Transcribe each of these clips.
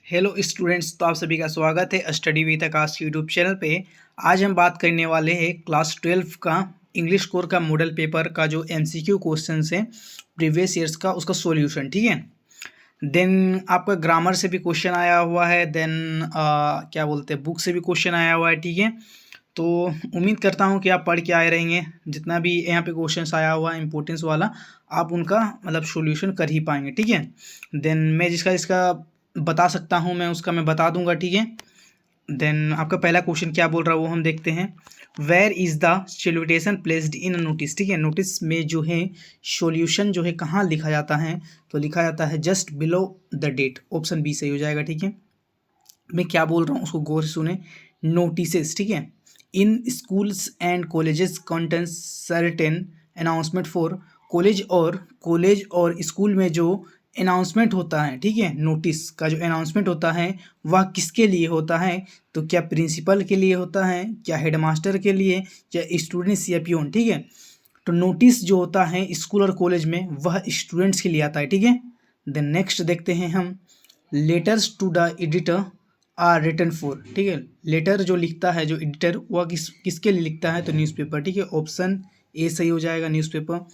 Hello students, तो आप सभी का स्वागत है study with Akash YouTube channel पे। आज हम बात करने वाले हैं क्लास 12 का इंग्लिश कोर का मॉडल पेपर का जो एमसीक्यू क्वेश्चंस है प्रीवियस ईयर्स का, उसका सॉल्यूशन। ठीक है। देन आपका ग्रामर से भी क्वेश्चन आया हुआ है। देन क्या बोलते हैं, बुक से भी क्वेश्चन आया हुआ है। ठीक है। तो उम्मीद करता हूँ कि आप पढ़ के आए रहेंगे। जितना भी यहाँ पे क्वेश्चंस आया हुआ है इंपॉर्टेंस वाला, आप उनका मतलब सॉल्यूशन कर ही पाएंगे। ठीक है। देन मैं जिसका इसका बता सकता हूँ, मैं उसका मैं बता दूंगा। ठीक है। देन आपका पहला क्वेश्चन क्या बोल रहा है वो हम देखते हैं। Where is the solution placed in notice. ठीक है। नोटिस में जो है सॉल्यूशन जो है कहाँ लिखा जाता है, तो लिखा जाता है just below the date. Option B सही हो जाएगा। ठीक है। मैं क्या बोल रहा हूँ उसको गौर से सुने। नोटिसेस, ठीक है, इन schools and colleges contain certain announcement for college और स्कूल में जो अनाउंसमेंट होता है, ठीक है, नोटिस का जो अनाउंसमेंट होता है वह किसके लिए होता है? तो क्या प्रिंसिपल के लिए होता है, क्या हेडमास्टर के लिए, या स्टूडेंट्स या पियोन? ठीक है। तो नोटिस जो होता है स्कूल और कॉलेज में वह स्टूडेंट्स के लिए आता है। ठीक है। देन नेक्स्ट देखते हैं हम। Letters to the editor are written for. ठीक है। लेटर जो लिखता है जो एडिटर, वह किसके लिए लिखता है? तो न्यूज़पेपर। ठीक है। ऑप्शन ए सही हो जाएगा, newspaper.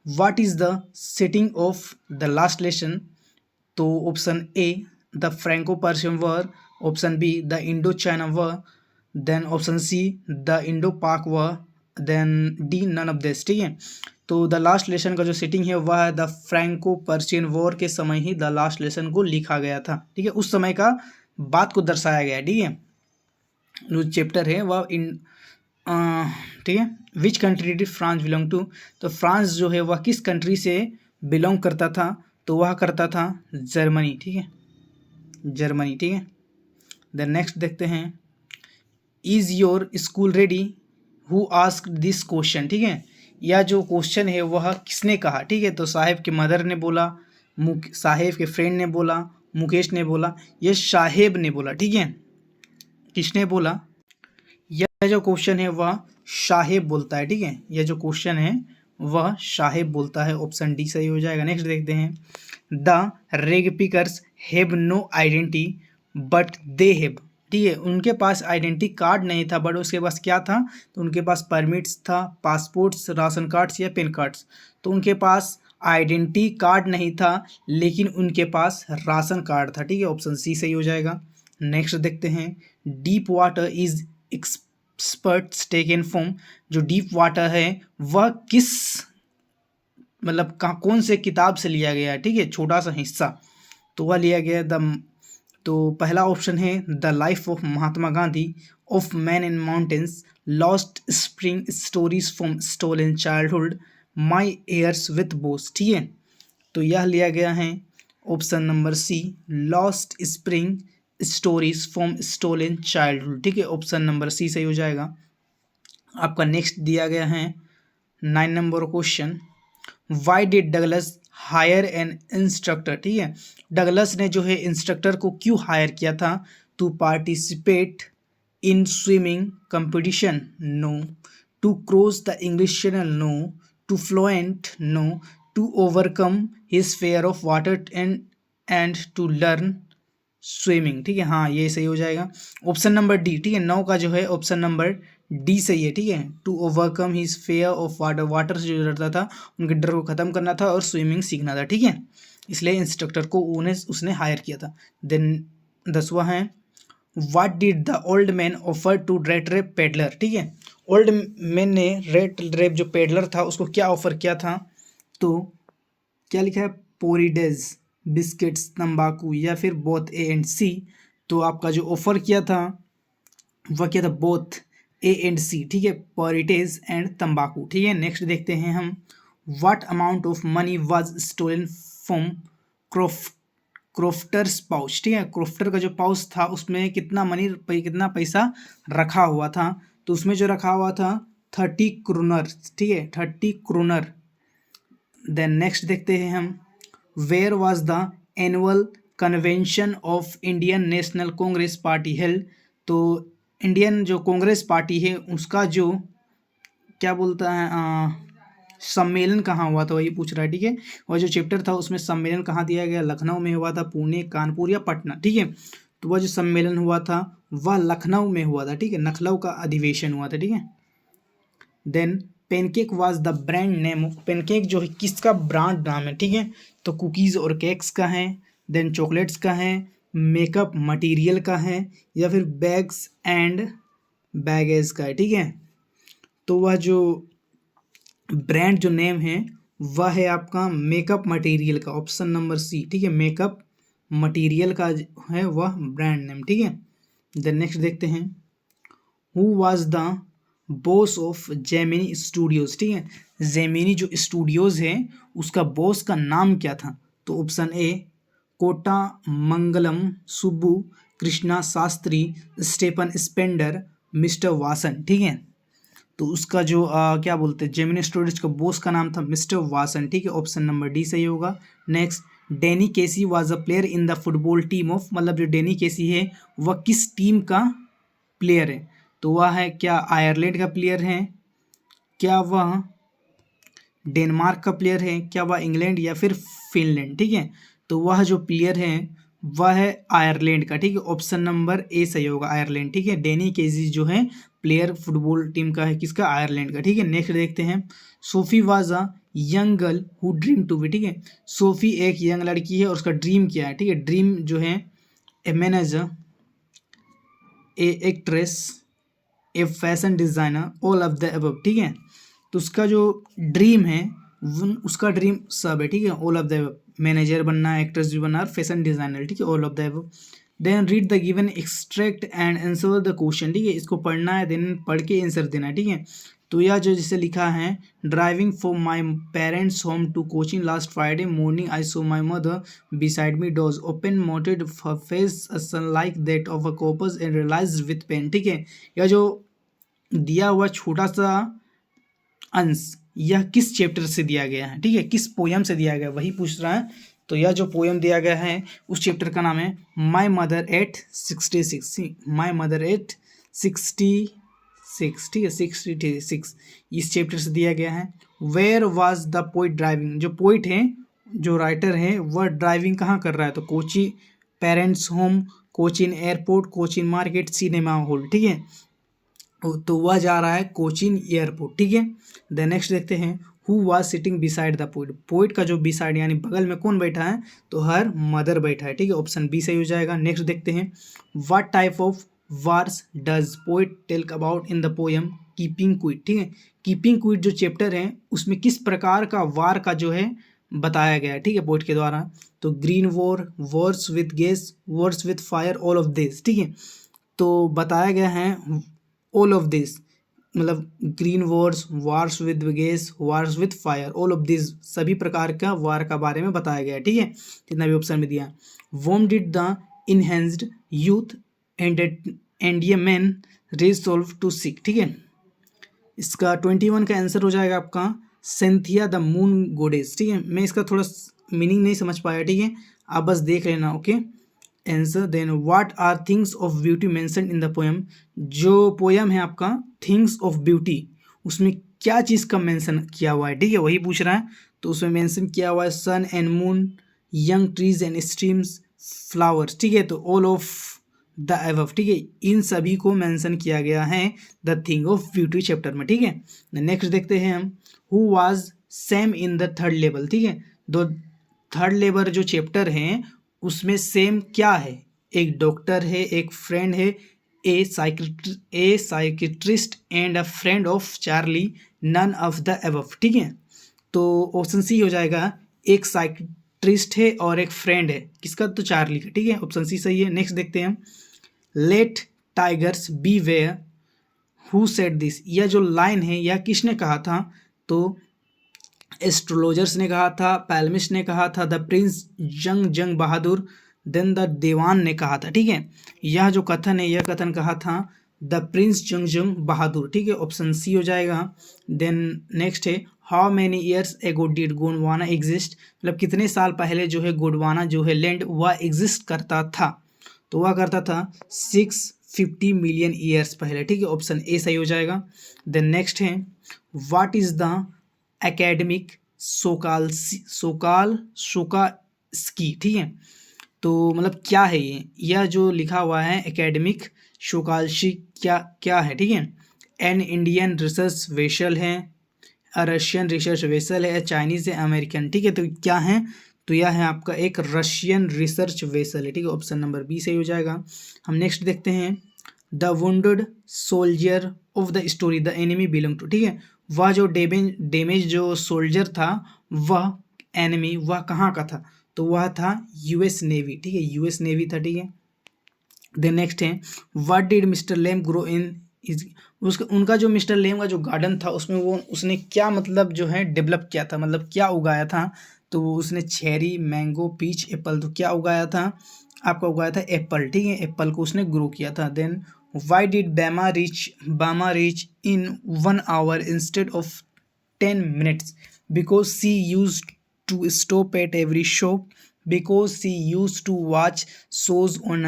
What is the setting of the last lesson? तो option A the Franco Persian war, option B the Indo China war, then option C the Indo Pak war, then D none of this. ठीक है। तो the last lesson का जो setting है वह है the Franco Persian war के समय ही द लास्ट लेसन को लिखा गया था। ठीक है। उस समय का बात को दर्शाया गया है। ठीक है। जो चैप्टर है वह इन ठीक है। Which country did France belong to? तो फ्रांस जो है वह किस कंट्री से बिलोंग करता था? तो वह करता था जर्मनी। ठीक है, जर्मनी। ठीक है। देन नेक्स्ट देखते हैं। Is your school ready? Who ask this question? ठीक है। यह जो क्वेश्चन है वह किसने कहा? ठीक है। तो साहेब के मदर ने बोला, साहेब के फ्रेंड ने बोला, मुकेश ने बोला, ये साहेब ने बोला। ठीक है। किसने बोला? यह जो क्वेश्चन है वह साहेब बोलता है। ठीक है। यह जो क्वेश्चन है वह साहेब बोलता है। ऑप्शन डी सही हो जाएगा। नेक्स्ट देखते हैं। The rag pickers have no identity but they have. ठीक है। उनके पास आइडेंटिटी कार्ड नहीं था, बट उसके पास क्या था? तो उनके पास परमिट्स था, पासपोर्ट्स, राशन कार्ड्स या पेन कार्ड्स। तो उनके पास आइडेंटिटी कार्ड नहीं था, लेकिन उनके पास राशन कार्ड था। ठीक है। ऑप्शन सी सही हो जाएगा। नेक्स्ट देखते हैं। Deep water is experts taken from. जो डीप वाटर है वह किस मतलब कौन से किताब से लिया गया है? ठीक है, छोटा सा हिस्सा। तो वह लिया गया द तो पहला ऑप्शन है the life of Mahatma Gandhi, of man in mountains, lost spring stories from stolen childhood, my years with boss. ठीक है। तो यह लिया गया है option number C, lost spring stories from stolen childhood. ठीक है। ऑप्शन नंबर सी सही हो जाएगा। आपका नेक्स्ट दिया गया है 9 number question. Why did Douglas hire an instructor? ठीक है। डगलस ने जो है इंस्ट्रक्टर को क्यों हायर किया था? To participate in swimming competition? No. To cross the English Channel? No. To fluent? No. To overcome his fear of water and to learn swimming? ठीक है। हाँ, ये सही हो जाएगा। Option number D. ठीक है। 9 का जो है ऑप्शन नंबर डी सही है। ठीक है। To overcome his fear of water, water से जो डरता था उनके डर को ख़त्म करना था और स्विमिंग सीखना था। ठीक है। इसलिए इंस्ट्रक्टर को उन्हें उसने हायर किया था। देन 10वां है। What did the old man offer to rat trap peddler? ठीक है। ओल्ड मैन ने रेड रेप जो पेडलर था उसको क्या ऑफर किया था? तो क्या लिखा है? पोरीडेज, बिस्किट्स, तंबाकू, या फिर बोथ ए एंड सी। तो आपका जो ऑफर किया था वह क्या था? बोथ ए एंड सी। ठीक है। पोरीटेज एंड तंबाकू। ठीक है। नेक्स्ट देखते हैं हम। What amount of money was stolen from Crofter's pouch? ठीक है। क्रोफ्टर का जो पाउच था उसमें कितना पैसा रखा हुआ था? तो उसमें जो रखा हुआ था 30 क्रोनर। ठीक है, 30 क्रोनर। देन नेक्स्ट देखते हैं हम। Where was the annual convention of Indian National Congress party held? तो इंडियन जो कांग्रेस पार्टी है उसका जो क्या बोलता है सम्मेलन कहाँ हुआ था वही पूछ रहा है, ठीक है। और जो चैप्टर था उसमें सम्मेलन कहाँ दिया गया, लखनऊ में हुआ था, पुणे, कानपुर या पटना, ठीक है। तो वह जो सम्मेलन हुआ था वह लखनऊ में हुआ था, ठीक है, लखनऊ का अधिवेशन हुआ था, ठीक है। Then Pancake was the brand name of, Pancake जो है किसका ब्रांड नाम है, ठीक है। तो कुकीज़ और केक्स का है, देन चॉकलेट्स का है, मेकअप मटेरियल का है, या फिर बैग्स एंड बैगेज का है, ठीक है। तो वह जो ब्रांड जो नेम है वह है आपका मेकअप मटेरियल का, ऑप्शन नंबर सी, ठीक है, मेकअप मटेरियल का है वह ब्रांड नेम, ठीक है। देन नेक्स्ट देखते हैं, who was the boss of Gemini studios, ठीक है। जेमिनी जो स्टूडियोज है उसका बॉस का नाम क्या था, तो option A Kothamangalam Subbu, Krishna Shastri, Stephen Spender, mister Vasan, ठीक है। तो उसका जो क्या बोलते हैं जेमिनी स्टूडियोज का बॉस का नाम था मिस्टर वासन, ठीक है, ऑप्शन नंबर डी सही होगा। Next, Danny Casey was a player in the football team of, मतलब जो डेनी केसी है वह किस टीम का प्लेयर है, तो वह है क्या आयरलैंड का प्लेयर है, क्या वह डेनमार्क का प्लेयर है, क्या वह इंग्लैंड या फिर फिनलैंड, ठीक है। तो वह जो प्लेयर है वह है आयरलैंड का, ठीक है, ऑप्शन नंबर ए सही होगा, आयरलैंड, ठीक है। डेनी केजी जो है प्लेयर फुटबॉल टीम का है किसका, आयरलैंड का, ठीक है। नेक्स्ट देखते हैं, Sophie was a young girl who dream to be, ठीक है। सोफी एक यंग लड़की है और उसका ड्रीम क्या है, ठीक है, ड्रीम जो है a manager, a actress, a fashion designer, all of the above, ठीक है। तो उसका जो ड्रीम है उसका ड्रीम सब है, ठीक है, all of the above, manager बनना, एक्ट्रेस भी बनना और फैशन डिज़ाइनर, ठीक है, all of the above. Then read the given extract and answer the question, ठीक है, इसको पढ़ना है, देन पढ़ के आंसर देना है, ठीक है। तो यह जो जैसे लिखा है, driving from my parents home to Cochin last Friday morning I saw my mother beside me doze open mouthed face ashen like that of a corpse and realise with pain, ठीक है। यह जो दिया हुआ छोटा सा अंश यह किस चैप्टर से दिया गया है, ठीक है, किस पोयम से दिया गया है वही पूछ रहा है। तो यह जो पोयम दिया गया है उस चैप्टर का नाम है my mother eight 66, my mother eight 66, ठीक है, 66 इस चैप्टर से दिया गया है। Where was the poet driving, जो पोइट है जो राइटर है वह ड्राइविंग कहाँ कर रहा है, तो Kochi parents home, Cochin airport, Cochin market, cinema hall, ठीक है। तो वह जा रहा है कोचिन एयरपोर्ट, ठीक है। देन नेक्स्ट देखते हैं, who was sitting beside the poet, poet का जो बिसाइड यानी बगल में कौन बैठा है, तो हर मदर बैठा है, ठीक है, ऑप्शन बी सही हो जाएगा। नेक्स्ट देखते हैं, what type of wars does poet tell about in the poem keeping quiet, ठीक है। कीपिंग क्विट जो चैप्टर है उसमें किस प्रकार का वार का जो है बताया गया है, ठीक है, पोइट के द्वारा। तो green war, Wars with gas, Wars with fire, all of this, ठीक है। तो बताया गया है ऑल ऑफ दिस, मतलब green Wars, wars with gas, wars with fire, all of this सभी प्रकार का वार का बारे में बताया गया है, ठीक है, जितना भी ऑप्शन में दिया। Whom did the enhanced youth and ये मैन रिजोल्व टू सीक, ठीक है। इसका 21 का आंसर हो जाएगा आपका सेंथिया द मून गोडेस, ठीक है। मैं इसका थोड़ा मीनिंग नहीं समझ पाया, ठीक है, आप बस देख लेना, okay. Answer, then what are things of beauty mention in the poem, जो पोएम है आपका थिंग्स ऑफ ब्यूटी उसमें क्या चीज़ का मेंशन किया हुआ है, ठीक है, वही पूछ रहा है। तो उसमें मेंशन किया हुआ है sun and moon, young trees and streams, flowers, ठीक है। तो ऑल ऑफ द अबव, ठीक है, इन सभी को मेंशन किया गया है the thing of beauty chapter में, ठीक है। नेक्स्ट देखते हैं हम, who was same in the third level, ठीक है। दो थर्ड लेवल जो चैप्टर हैं उसमें सेम क्या है, एक डॉक्टर है, एक फ्रेंड है, a psychiatrist and a friend of Charlie, none of the above, ठीक है। तो ऑप्शन सी हो जाएगा, एक साइकिट्रिस्ट है और एक फ्रेंड है किसका, तो चार्ली का, ठीक है, ऑप्शन सी सही है। नेक्स्ट देखते हैं, let tigers be where, who said this, यह जो लाइन है यह किसने कहा था, तो एस्ट्रोलॉजर्स ने कहा था, पैलमिस्ट ने कहा था, द प्रिंस जंग बहादुर, देन द दीवान ने कहा था, ठीक है। यह जो कथन है यह कथन कहा था द प्रिंस जंग बहादुर, ठीक है, ऑप्शन सी हो जाएगा। देन नेक्स्ट है, how many years ago did Gondwana exist, मतलब कितने साल पहले जो है गोंडवाना जो है लैंड वह एग्जिस्ट करता था, तो वह करता था 650 मिलियन ईयर्स पहले, ठीक है, ऑप्शन ए सही हो जाएगा। देन नेक्स्ट है, व्हाट इज द एकेडमिक सोकाल्स्की, ठीक है। तो मतलब क्या है ये, यह जो लिखा हुआ है एकेडमिक सोकाल्स्की क्या है, ठीक है। एन इंडियन रिसर्च वेसल है, रशियन रिसर्च वेसल है, चाइनीज़ है, अमेरिकन, ठीक है। तो क्या है, तो यह है आपका एक रशियन रिसर्च वेसल है, ठीक है। ऑप्शन नंबर बी सही हो जाएगा। हम नेक्स्ट देखते हैं, the wounded soldier of the story the enemy belong to, ठीक है। वह जो डैमेज जो सोल्जर था, वह एनिमी, वह कहाँ का था, तो वह था यूएस नेवी, ठीक है, यूएस नेवी था, ठीक है। देन नेक्स्ट है, what did mister lame grow in is, उसका उनका जो मिस्टर लेम का जो गार्डन था उसमें वो उसने क्या मतलब जो है डेवलप किया था, मतलब क्या उगाया था, तो वो उसने चेरी, मैंगो, पीच, एप्पल, तो क्या उगाया था, आपका उगाया था एप्पल, ठीक है, एप्पल को उसने ग्रो किया था। Then why did Bama reach in 1 hour instead of 10 minutes, because she use to stop at every shop, because she used to watch shows on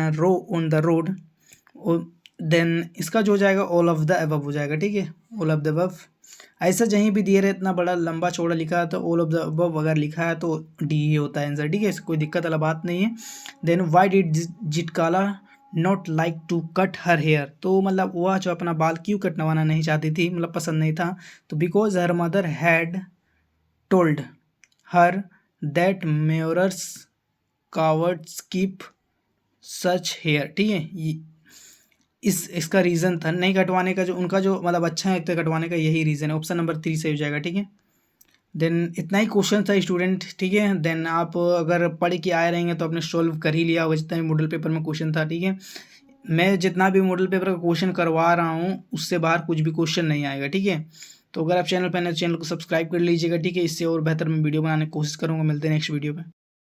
the road। देन इसका जो हो जाएगा ऑल ऑफ द अबव हो जाएगा, ठीक है, ऑल ऑफ द अबव। ऐसा जहीं भी दिए रहे, इतना बड़ा लंबा चौड़ा लिखा है तो ऑल ऑफ द अबव अगर लिखा है तो डी ही होता है आंसर, ठीक है, कोई दिक्कत वाला बात नहीं है। Then why did Zitkala not like to cut her hair, तो मतलब वह जो अपना बाल क्यों कटवाना नहीं चाहती थी, मतलब पसंद नहीं था, तो because her mother had told her that mourners cowards keep such hair, ठीक है। इसका रीज़न था नहीं कटवाने का, जो उनका जो मतलब अच्छा है तो कटवाने का यही रीज़न है। ऑप्शन नंबर 3 सही हो जाएगा, ठीक है। देन इतना ही क्वेश्चन था स्टूडेंट, ठीक है। देन आप अगर पढ़ के आए रहेंगे तो आपने सॉल्व कर ही लिया होगा जितना भी मॉडल पेपर में क्वेश्चन था, ठीक है। मैं जितना भी मॉडल पेपर का क्वेश्चन करवा रहा हूँ उससे बाहर कुछ भी क्वेश्चन नहीं आएगा, ठीक है। तो अगर आप चैनल पर नए चैनल को सब्सक्राइब कर लीजिएगा, ठीक है। इससे और बेहतर मैं वीडियो बनाने की कोशिश करूँगा। मिलते हैं नेक्स्ट वीडियो में।